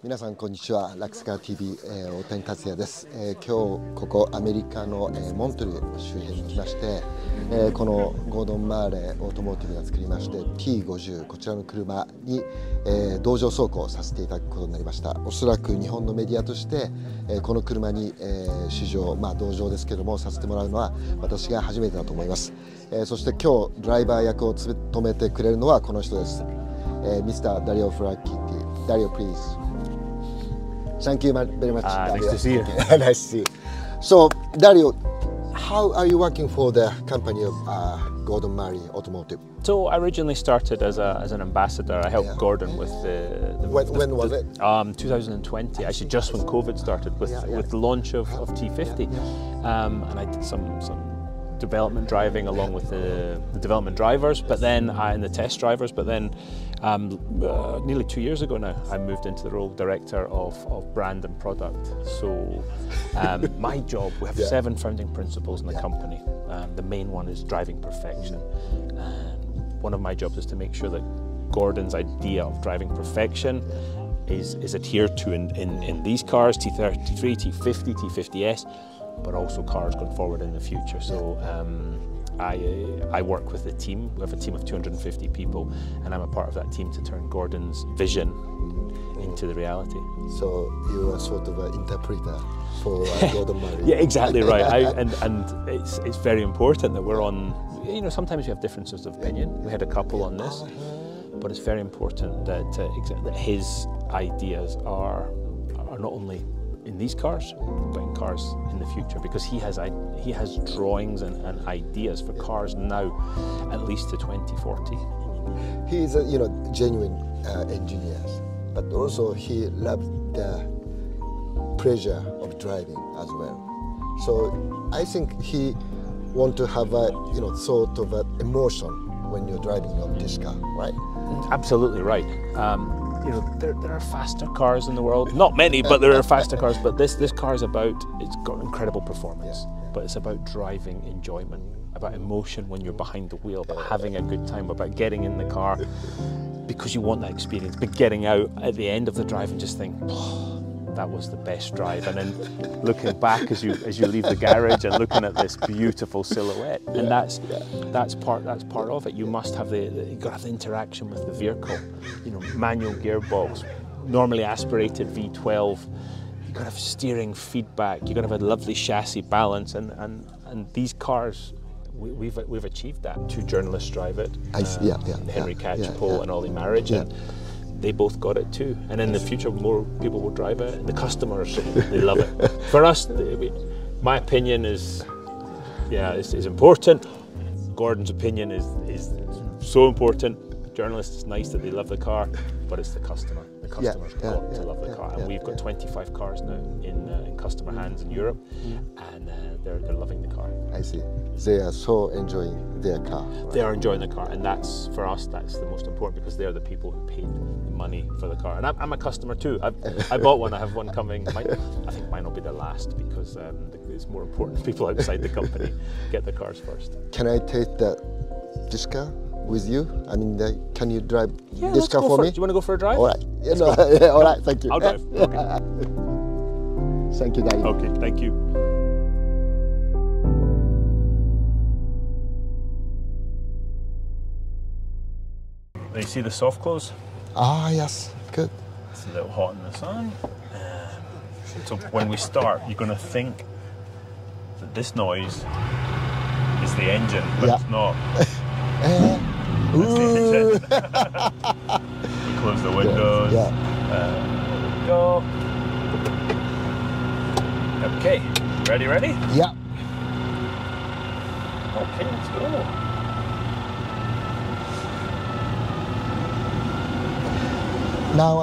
皆さんこんにちは。Luxe Car TV、大谷達也です。今日ここアメリカの、モントリー周辺に来まして、このゴードンマーレイオートモーティブが作りまして T50 こちらの車に、同乗走行させていただくことになりました。おそらく日本のメディアとして、この車に、試乗、同乗ですけどもさせてもらうのは私が初めてだと思います。そして今日ドライバー役を務めてくれるのはこの人です。Mr. ダリオ・フランキッティ。ダリオ、please.Thank you very much. Nice to see you. Nice to see you. So, Dario, how are you working for the company of Gordon Murray Automotive? So, I originally started as an ambassador. I helped Gordon with when was it? 2020. Actually, just when COVID started with the launch of T50, and I did some development driving along with the development drivers, but then and the test drivers. But then, nearly 2 years ago now, I moved into the role director of brand and product. So, my job, we have 7 founding principles in the company. The main one is driving perfection. One of my jobs is to make sure that Gordon's idea of driving perfection is adhered to in these cars, T33, T50, T50S.But also cars going forward in the future. So I work with the team. We have a team of 250 people, and I'm a part of that team to turn Gordon's vision into the reality. So you are sort of an interpreter for Gordon Murray. Yeah, exactly right. And it's very important that we're on. You know, sometimes we have differences of opinion. We had a couple on this, but it's very important that his ideas are not only.in these cars, but in cars in the future, because he has drawings and ideas for cars now, at least to 2040. He is a genuine engineer, but also he loves the pleasure of driving as well. So I think he want to have a sort of an emotion when you're driving on this car, right? Absolutely right. You know, there are faster cars in the world. Not many, but there are faster cars. But this car is it's got incredible performance. But it's about driving enjoyment, about emotion when you're behind the wheel, about having a good time, about getting in the car because you want that experience. But getting out at the end of the drive and just think, oh, that was the best drive. And then looking back as you leave the garage and looking at this beautiful silhouette. And that's part of it. You must have you've got to have the interaction with the vehicle. You know, manual gearbox, normally aspirated V12. You've got to have steering feedback. You've got to have a lovely chassis balance. And these cars, we've achieved that. 2 journalists drive it. Henry Catchpole and Ollie Marriage. They both got it too, and in the future more people will drive it, and the customers, they love it. For us, my opinion is important. Gordon's opinion is so important. Journalists, it's nice that they love the car, but it's the customer. The customer's got to love the car, and we've got 25 cars now in customer hands in Europe, and they're loving the car. I see. They are so enjoying their car. Right? They are enjoying the car, and that's for us. That's the most important because they're the people who paid the money for the car. And I'm a customer too. I bought one. I have one coming. I think mine will be the last because it's more important. People outside the company get the cars first. Can I take this car with you? I mean, can you drive this car for me? Do you want to go for a drive? All right. All right. Thank you. I'll drive. Okay. Thank you, Daddy. Okay. Thank you. You see the soft close? Ah, yes. Good. It's a little hot in the sun. So when we start, you're going to think that this noise is the engine, but it's not. That's the engine. We close the windows. There we go. Okay, ready? Yeah. Okay, let's go. Now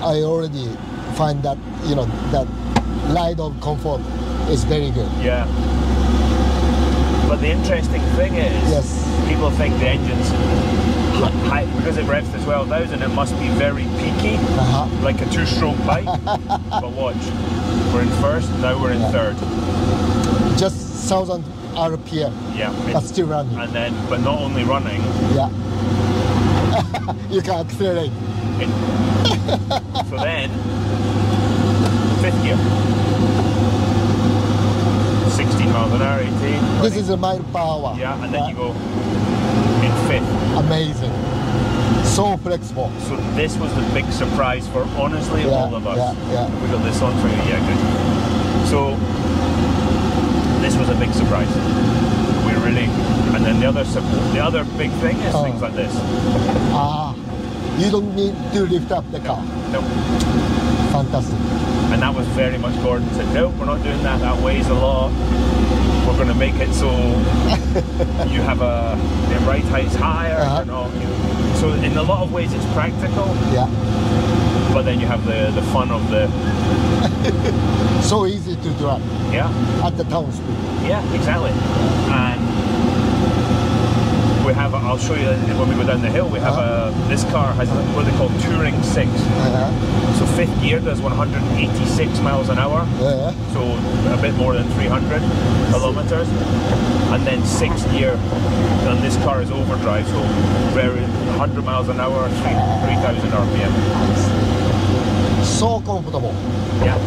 I already find that that ride of comfort is very good. Yeah. But the interesting thing is, people think the engine's high because it revs to 12,000. It must be very peaky, like a 2-stroke bike. But watch, we're in first. Now we're in third. Just 1,000 RPM. Yeah. But still running. And then, but not only running. Yeah. You can accelerate. So then, fifth gear. 16 miles an hour, 18. This is a mile per hour. Yeah, and then you go in fifth. Amazing. So flexible. So this was the big surprise for honestly all of us. Yeah. We got this on for you, yeah, good. So this was a big surprise. We really, and then the other big thing is things like this. You don't need to lift up the car. No. Fantastic. And that was very much Gordon said, no, we're not doing that. That weighs a lot. We're going to make it so you have the ride height's higher. You know, so in a lot of ways it's practical. Yeah. But then you have the fun of the. So easy to drive. Yeah. At the town speed. Yeah, exactly. And we have, I'll show you when we go down the hill, we have this car has what they call Touring 6. So fifth gear does 186 miles an hour. So a bit more than 300 kilometers. And then sixth gear, and this car is overdrive, so very 100 miles an hour, 3,000 RPM. So comfortable. Yeah.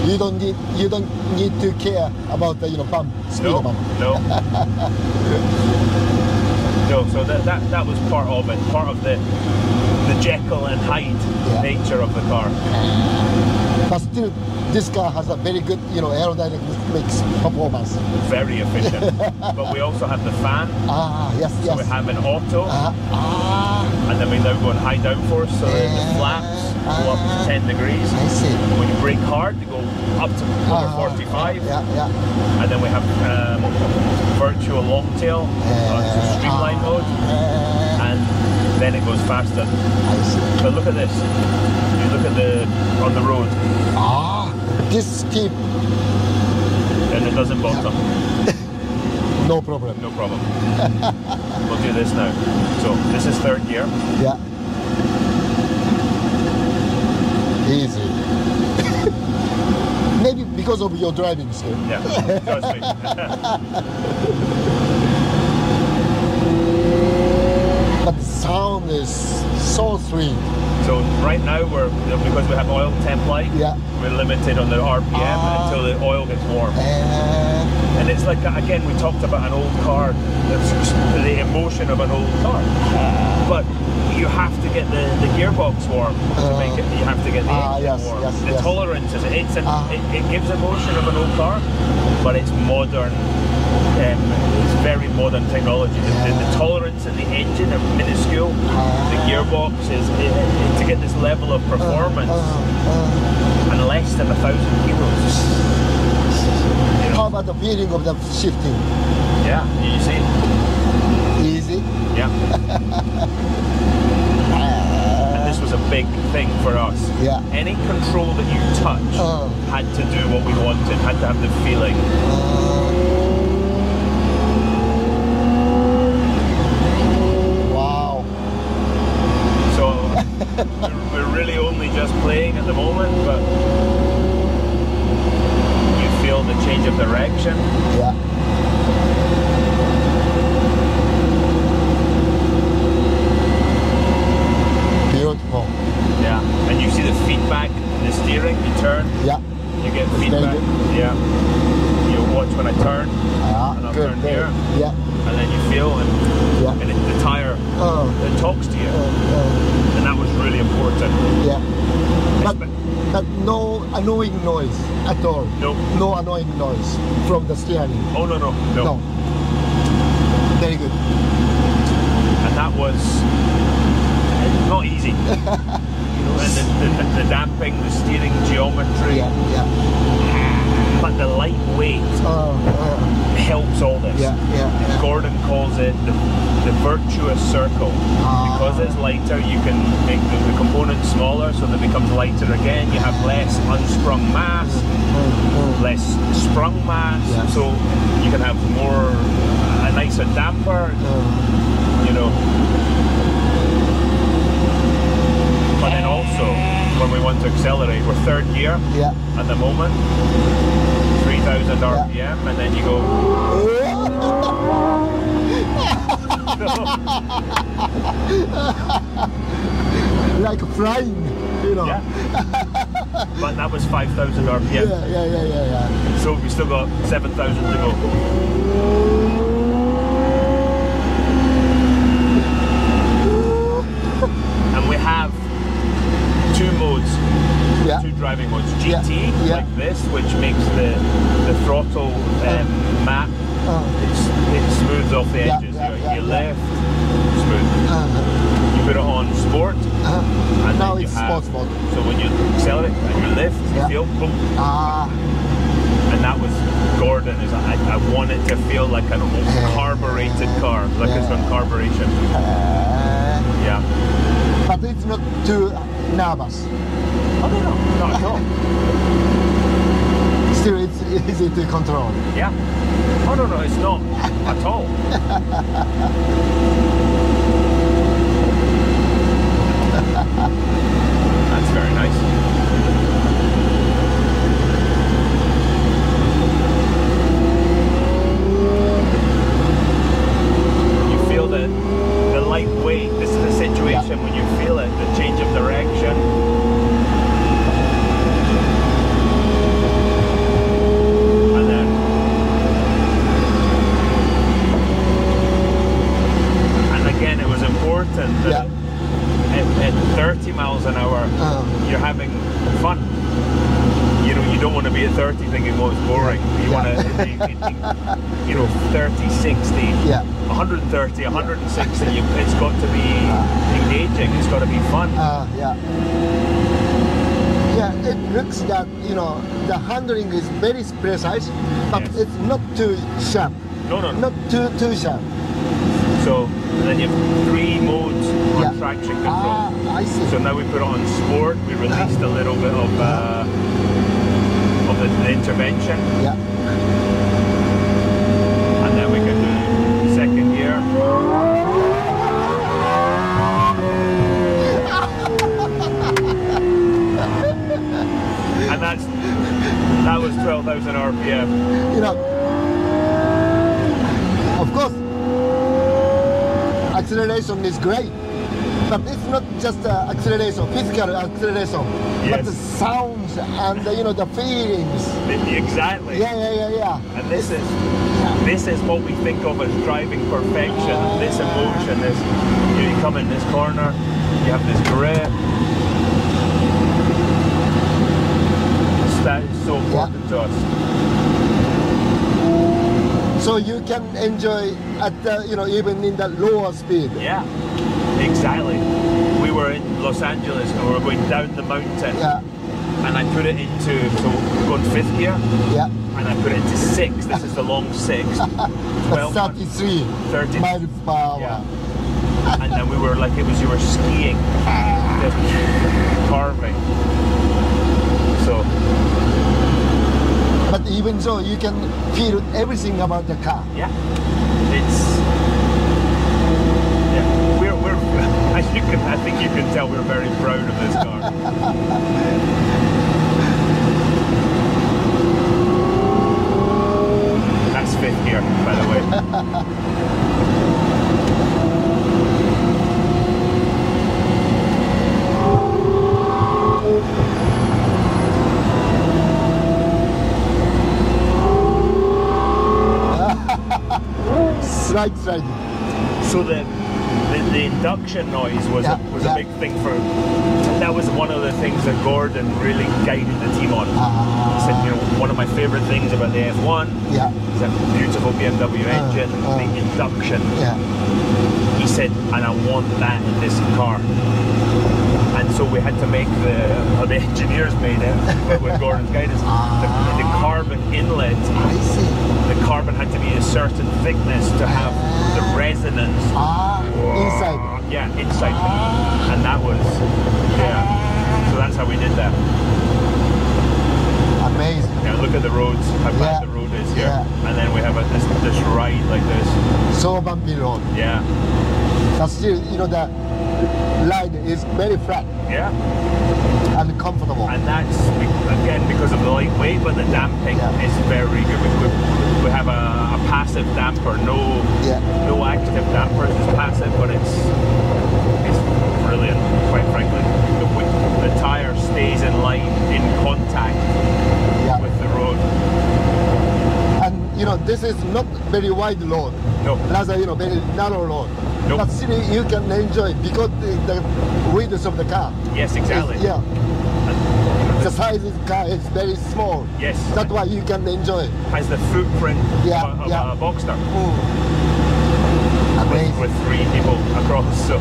You don't need to care about the bump, speed bump. No. No, so that was part of it, part of the Jekyll and Hyde nature of the car. But still, this car has a very good, aerodynamics performance. Very efficient. But we also have the fan. Yes. So we have an auto. And then we now go in high downforce, so the flaps go up to 10 degrees. I see. When you brake hard, they go up to over 45. Yeah. And then we have virtual long tail, streamline mode. And then it goes faster. I see. But look at this. You look at on the road. This steep. And it doesn't bottom. No problem. No problem. We'll do this now. So this is third gear. Yeah. Easy. Maybe because of your driving skill. Yeah, trust me. But the sound is so sweet. So right now because we have oil temp light, we're limited on the RPM until the oil gets warm. And it's like, again, we talked about an old car, the emotion of an old car. But you have to get the gearbox warm to make it. You have to get the engine warm. The tolerance is it gives emotion of an old car, but it's modern. It's very modern technology. The tolerance in the engine are minuscule. The gearbox is to get this level of performance and less than 1,000 kilos. How about the feeling of the shifting? Yeah, you see. Easy. Yeah. And this was a big thing for us. Yeah. Any control that you touch had to do what we wanted. Had to have the feeling. We're really only just playing at the moment, but you feel the change of direction. Yeah. Beautiful. Yeah, and you see the feedback in the steering. You turn. Yeah. You get feedback. Yeah. You watch when I turn, and I'll turn here. Yeah. And then you feel, and the tire it talks to you, and that was really important. Yeah. But no annoying noise at all. No annoying noise from the steering. Oh no. Very good. And that was not easy. And the damping, the steering geometry. Yeah. But the lightweight helps all this. Yeah. Gordon calls it the virtuous circle. Because it's lighter, you can make the components smaller, so they become lighter again. You have less unsprung mass, less sprung mass, so you can have a nicer damper. But then also, when we want to accelerate, we're third gear at the moment, 3,000 RPM, and then you go. Like flying, you know. Yeah. But that was 5,000 RPM. Yeah. So we still got 7,000 to go. And we have two modes, two driving modes. GT, like this, which makes the throttle matte. It smooths off the edges. You lift, smooth. You put it on sport, and now then you it's have, sports mode. so when you accelerate and you lift, you feel boom. And that was Gordon. Is I want it to feel like an carbureted car, like it's done carburation. Yeah. But it's not too nervous. Oh no, not at all. Still, it's easy to control. Yeah. Oh no, it's not at all. That's very nice. You feel the lightweight. This is a situation when you feel it, the change of direction. That at 30 miles an hour, you're having fun. You know, you don't want to be at 30 thinking, well, it's boring. You want to, 30, 60, 130, 160. It's got to be engaging. It's got to be fun. Yeah, it looks that, the handling is very precise, but it's not too sharp. No. Not too sharp. So then you have 3 modes on traction control. I see. So now we put it on sport. We released a little bit of the intervention. Yeah. And then we can do second gear. And that was 12,000 RPM. Of course. Acceleration is great, but it's not just acceleration, physical acceleration, but the sounds and the feelings. Exactly. Yeah. And this is what we think of as driving perfection. This emotion is, you come in this corner, you have this grip. That is so important to us. So you can enjoy at even in the lower speed. Yeah, exactly. We were in Los Angeles and we were going down the mountain. Yeah. And I put it into, so we're going 5th gear. Yeah. And I put it into 6. This is the long 6. 33 miles per hour. Yeah. And then we were like, you were skiing, just carving. So. But even so, you can feel everything about the car. Yeah, we're as you can, I think you can tell we're very proud of this car. That's 5th gear, by the way. Slide. So the induction noise was a big thing for. That was one of the things that Gordon really guided the team on. He said, one of my favorite things about the F1 is that beautiful BMW engine, the induction. He said, and I want that in this car. And so we had to make the engineers made it with Gordon's guidance. The carbon inlet. I see. The carbon had to be a certain thickness to have the resonance. Inside. Yeah, inside. And that was, so that's how we did that. Amazing. Yeah, look at the roads, how bad the road is here. And then we have this ride like this. So bumpy road. Yeah. But still, the ride is very flat. Yeah. And comfortable. And that's, again, because of the lightweight, but the damping is very good. We have a passive damper, no active damper, it's passive, but it's this is not very wide road. No. Rather, very narrow road. No. But still, you can enjoy because the width of the car. Yes, exactly. Yeah. The size of the car is very small. Yes. That's why you can enjoy. Has the footprint of a Boxster. Amazing. With 3 people across. So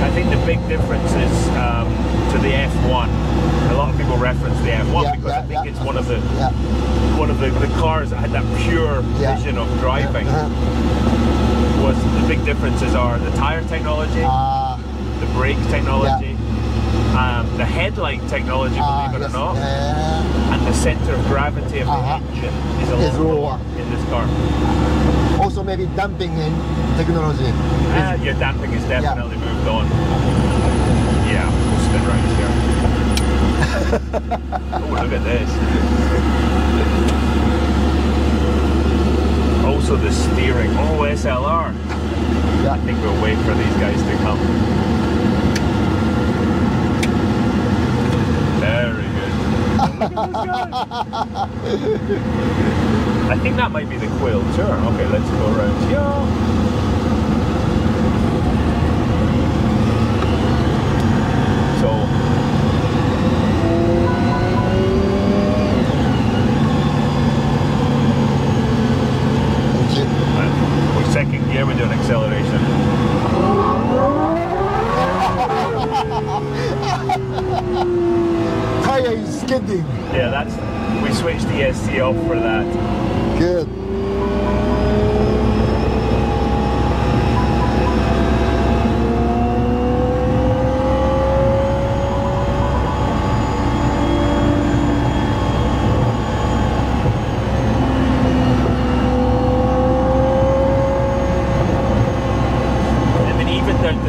I think the big difference is to the F1. A lot of people reference the F1 because I think it's one of the cars that had that pure vision of driving. Was the big differences are the tire technology, the brake technology, the headlight technology, believe it or not, and the center of gravity of the engine is a lot lower in this car. Also, maybe damping in technology. Your damping is definitely moved on. Yeah, we'll spin right here. Oh, look at this. Also the steering. Oh, SLR. I think we'll wait for these guys to come. Very good. Oh, look at this guy. I think that might be the quill. Sure. Okay, let's go around here. So. We're second gear, we're doing acceleration. Tire is skidding. Yeah, we switched the ESC off for that. Good.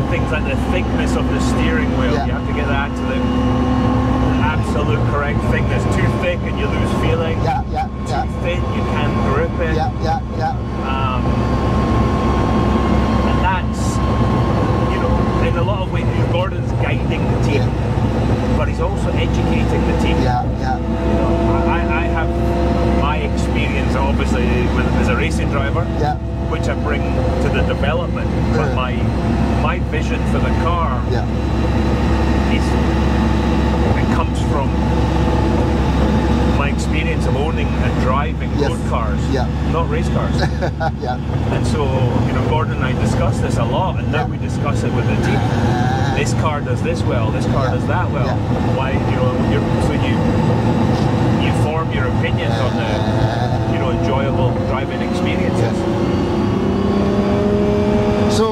Things like the thickness of the steering wheel, you have to get that to the absolute correct thickness. Too thick and you lose feeling. Too thin, you can't grip it. And that's, in a lot of ways, Gordon's guiding the team, but he's also educating the team. I have my experience, obviously, as a racing driver, which I bring to the development, but my vision for the car it comes from my experience of owning and driving road cars, not race cars. And so, Gordon and I discuss this a lot, and now we discuss it with the team. This car does this well, this car does that well. Why, so you form your opinions on the, enjoyable driving experiences. So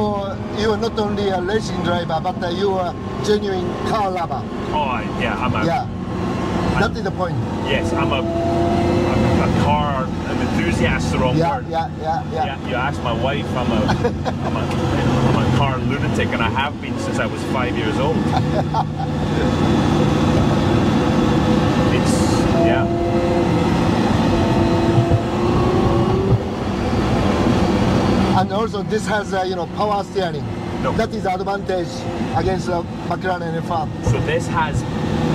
you are not only a racing driver, but you are a genuine car lover. Oh, yeah, that is the point. Yes, I'm a car enthusiast, the wrong word. You ask my wife, I'm a car lunatic, and I have been since I was 5 years old. And also this has power steering. That is the advantage against McLaren F1. So this has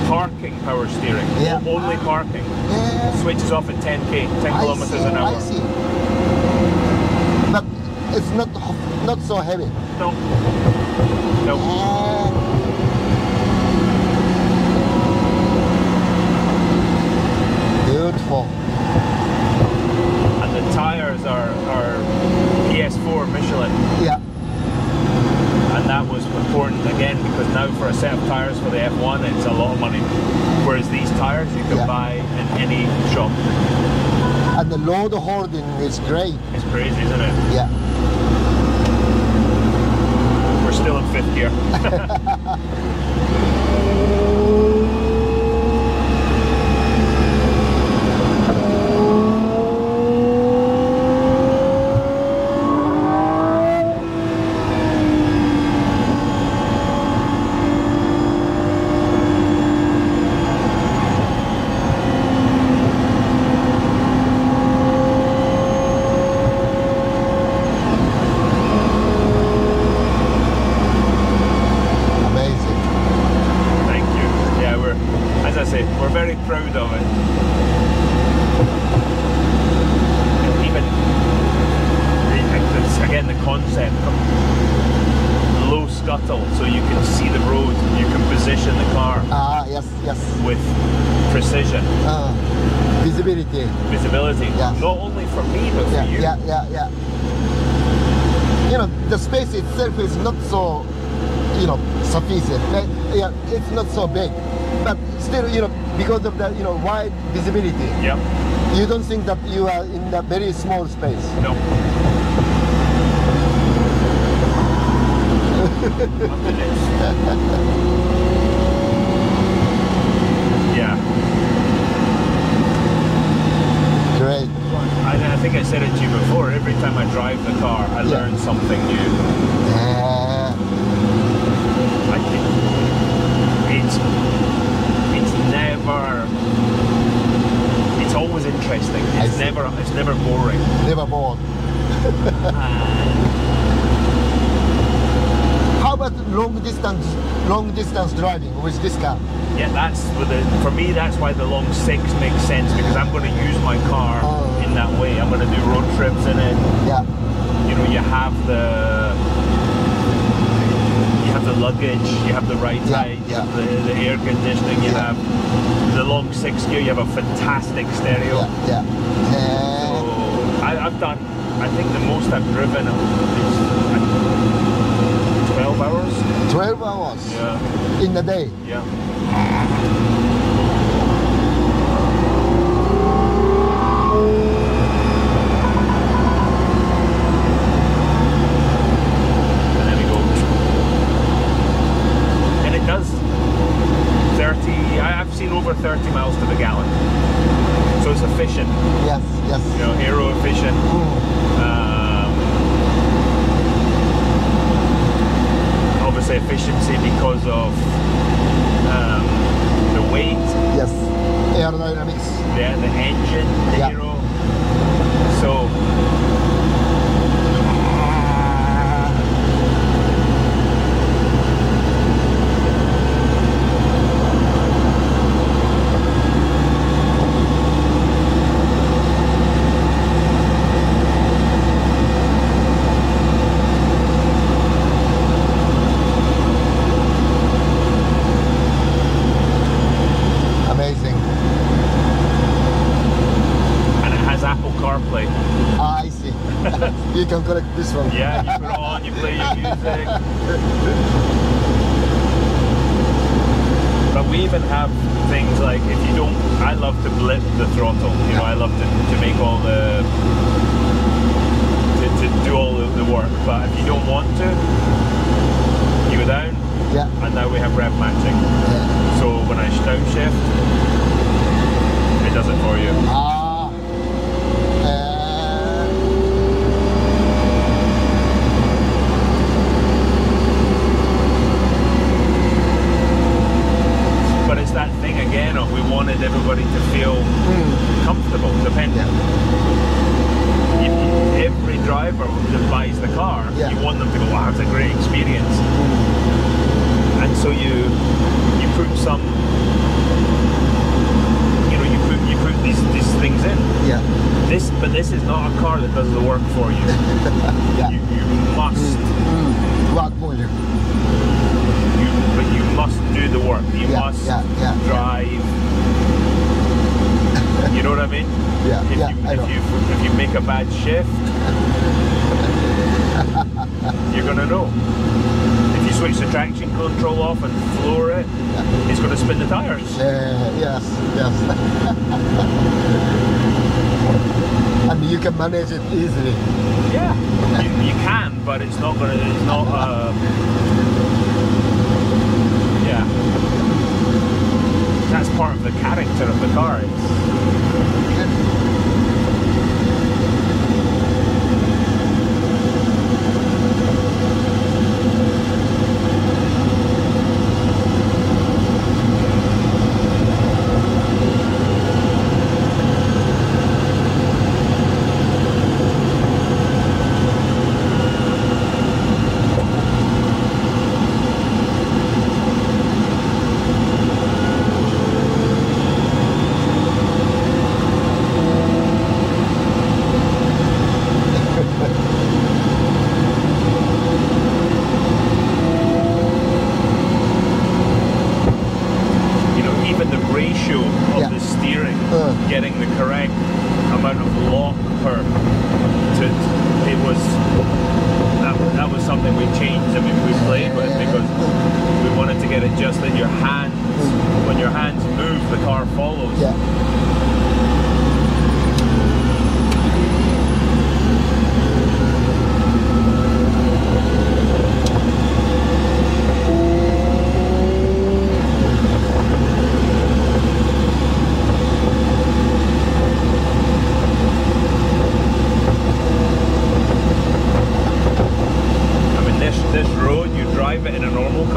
parking power steering, only parking. Switches off at 10 kilometers an hour. I see. But it's not so heavy. No. Beautiful. And the tires are PS4 Michelin. And that was important again because now for a set of tires for the F1 it's a lot of money. Whereas these tires you can buy in any shop. And the load holding is great. It's crazy, isn't it? We're still in 5th gear. concept. Low scuttle, so you can see the road, you can position the car Yes, yes. with precision. Visibility. Visibility, Yeah. not only for me but for Yeah, you. yeah. You know, the space itself is not so, you know, sufficient. Yeah, it's not so big, but still, you know, because of the, you know, wide visibility, Yep. you don't think that you are in a very small space. No. Yeah. Great. I think I said it to you before. Every time I drive the car, I learn something new. I think it's never. It's always interesting. It's never boring. Never bored. How about long distance driving with this car? Yeah, for me. That's why the long 6 makes sense, because I'm going to use my car in that way. I'm going to do road trips in it. Yeah. You know, you have the luggage, you have the ride height, you have the air conditioning, you have the long 6 gear, you have a fantastic stereo. Yeah. So I've done. I think the most I've driven is 12 hours. 12 hours. Yeah. In the day. Yeah. And then we go. And it does 30. I've seen over 30 miles to the gallon. So it's efficient. Yes. You know, aero efficient. Obviously efficiency because of the weight. Yes. Aerodynamics. The engine, the aero. So Amazing. and it has Apple CarPlay. I see. You can connect this one. Yeah, you put it on, you play your music. But we even have things like, if you don't, I love to blip the throttle. You know, I love to make all the, to do all the work. But if you don't want to, you go down. Yeah. And now we have rev matching. So when I downshift, it does it for you. But it's that thing again of we wanted everybody to feel comfortable, dependent. Every driver that buys the car, you want them to go, wow, it's a great experience. And so you put some, you know, you put these things in. Yeah. But this is not a car that does the work for you. You must work for you. But you must do the work. You must drive. You know what I mean? If you make a bad shift, you're gonna know. If you switch the traction control off and floor it, it's going to spin the tires. Yes. And you can manage it easily. Yeah, you can, but it's not going to. It's not. Yeah, that's part of the character of the car.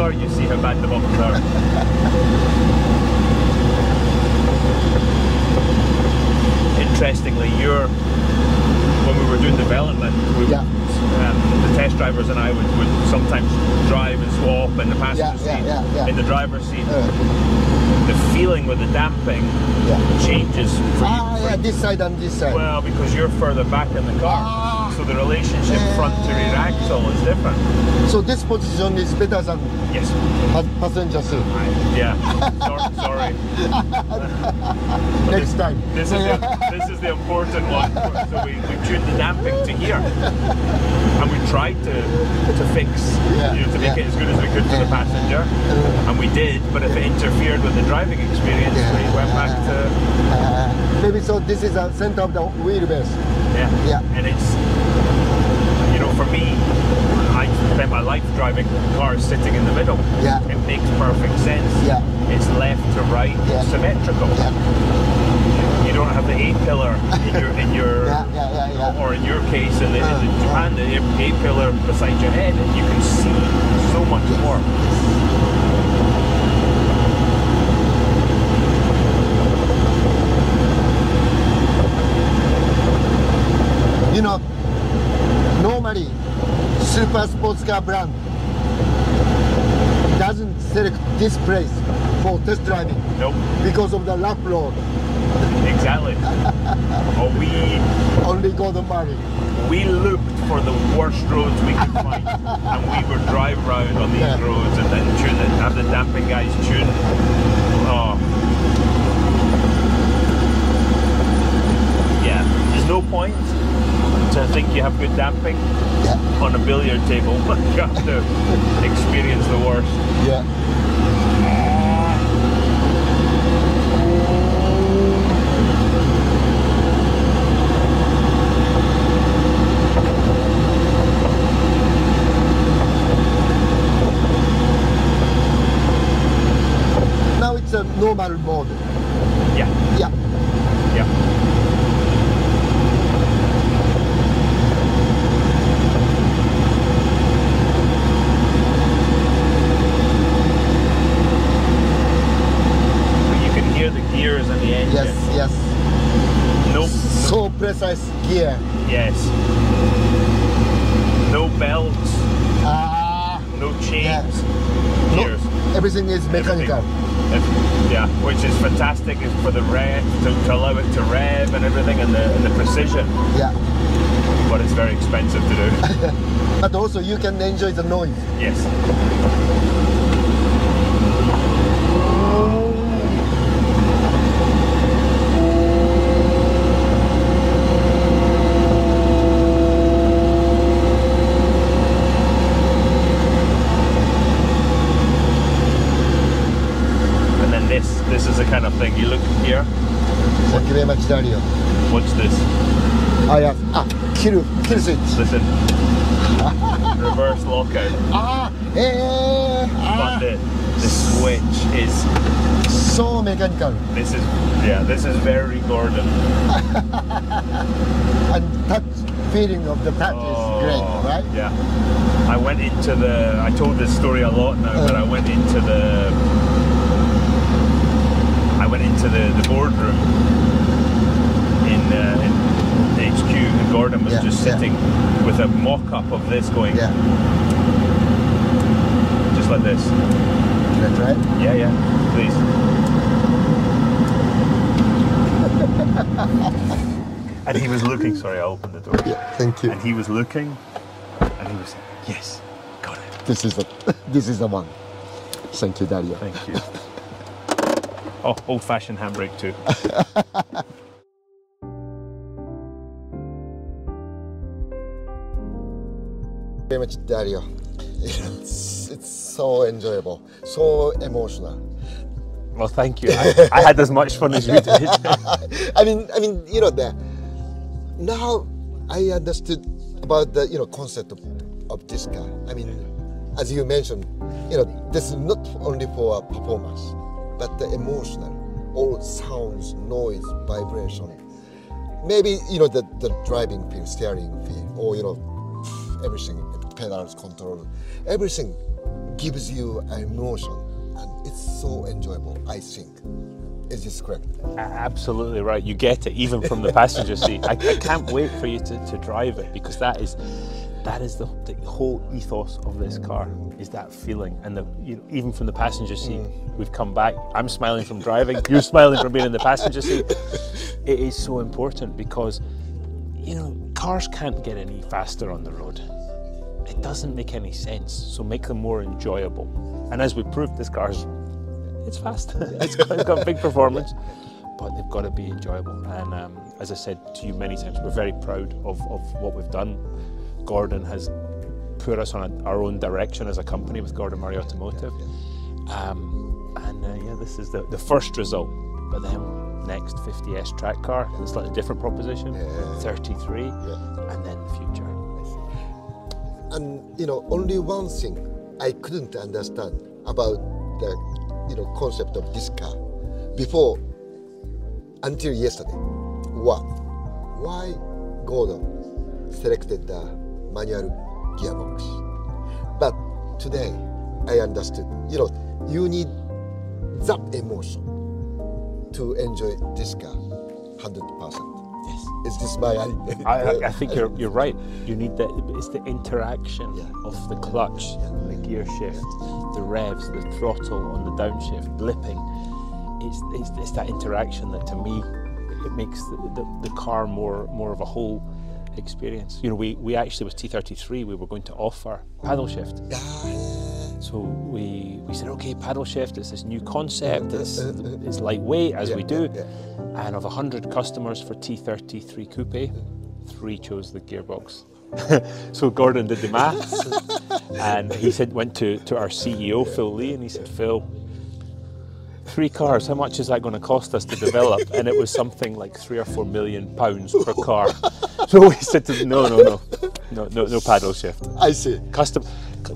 car, you see how bad the bumpers are. Interestingly, when we were doing development, the test drivers and I would sometimes drive and swap in the passenger seat, in the driver's seat. The feeling with the damping changes for you. This side and this side. Well, because you're further back in the car, so the relationship front to rear axle is different. So this position is better than passenger seat. Yeah. Sorry. Next time. This is the important one. So we tuned the damping to here, and we tried to fix, to make it as good as we could for the passenger, and we did. But if it interfered with the driving experience, we went back to. Maybe so. This is the center of the wheelbase. And it's, for me, I spent my life driving cars sitting in the middle. It makes perfect sense. It's left to right, symmetrical. You don't have the A-pillar in your or in your case in Japan, the A-pillar beside your head, and you can see so much more. Normally, super sports car brand doesn't select this place for test driving. Nope. Because of the rough road. Exactly. Only Golden Murray. We looked for the worst roads we could find, and we would drive around on these roads and then tune it, have the damping guys tune. There's no point to think you have good damping on a billiard table, but you have to experience the worst. Now it's a normal mode. So precise gear. Yes. No belts. No chains. Gears. Everything is mechanical. Which is fantastic for the rev, to allow it to rev and everything, and the precision. But it's very expensive to do. But also you can enjoy the noise. Yes. This is the kind of thing you look here. Thank you very much, Dario. What's this? Kill switch. Listen. Reverse lockout. But the switch is so mechanical. This is very Gordon. And touch feeling of the touch is great, right? I went into I told this story a lot now, but I went into the boardroom in the HQ, and Gordon was just sitting with a mock-up of this going, just like this. Can I try it? Yeah, please. And he was looking, sorry, I opened the door. Thank you. And he was looking, and he was, yes, got it. This is the one. Thank you, Dario. Thank you. Oh, old-fashioned handbrake too. Very much, Dario. It's so enjoyable, so emotional. Well, thank you. I had as much fun as you did. I mean, now I understood about the concept of this car. I mean, as you mentioned, this is not only for performance, but the emotional, all sounds, noise, vibration. Maybe the driving feel, steering feel, or everything, pedals, control, everything gives you an emotion, and it's so enjoyable, I think. Is this correct? Absolutely right. You get it even from the passenger seat. I can't wait for you to drive it, because that is the whole ethos of this car, is that feeling. And even from the passenger seat, we've come back. I'm smiling from driving. You're smiling from being in the passenger seat. It is so important because, you know, cars can't get any faster on the road. It doesn't make any sense. So make them more enjoyable. And as we proved, this car's it's fast. It's got big performance, but they've got to be enjoyable. And as I said to you many times, we're very proud of what we've done. Gordon has put us on our own direction as a company with Gordon Murray Automotive. Yeah, this is the first result. But then next 50S track car, it's a slightly different proposition, 33, and then the future. And you know, only one thing I couldn't understand about the concept of this car before until yesterday. Why Gordon selected the manual gearbox? But today I understood. You know, you need that emotion to enjoy this car 100%. Yes. Is this my I think you're right. You need it's the interaction of the clutch, the gear shift, the revs, the throttle on the downshift, blipping. It's that interaction that, to me, it makes the car more of a whole experience. You know, we actually with T33 we were going to offer paddle shift. So we said, okay, paddle shift, it's this new concept, it's lightweight, as we do. And of 100 customers for T33 Coupe, 3 chose the gearbox. So Gordon did the maths, and he went to our CEO, Phil Lee, and he said, Phil, 3 cars, how much is that going to cost us to develop? And it was something like £3 or £4 million per car. So we said to him, no paddle shift. I see.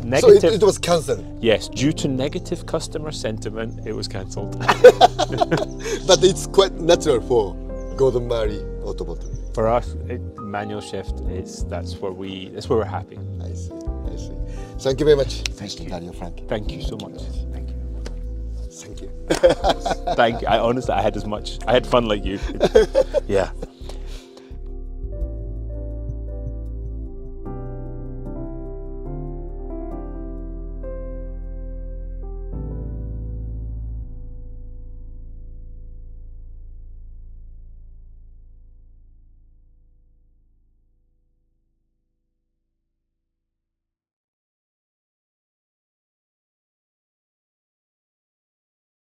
Negative, so it was cancelled? Yes, due to negative customer sentiment, it was cancelled. But it's quite natural for Gordon Murray Automotive. For us, manual shift that's where we're happy. I see. Thank you very much. Thank you. Dario, Frank. Thank you so much. Thank you. Thank you. Thank you. I honestly, I had fun like you. Yeah.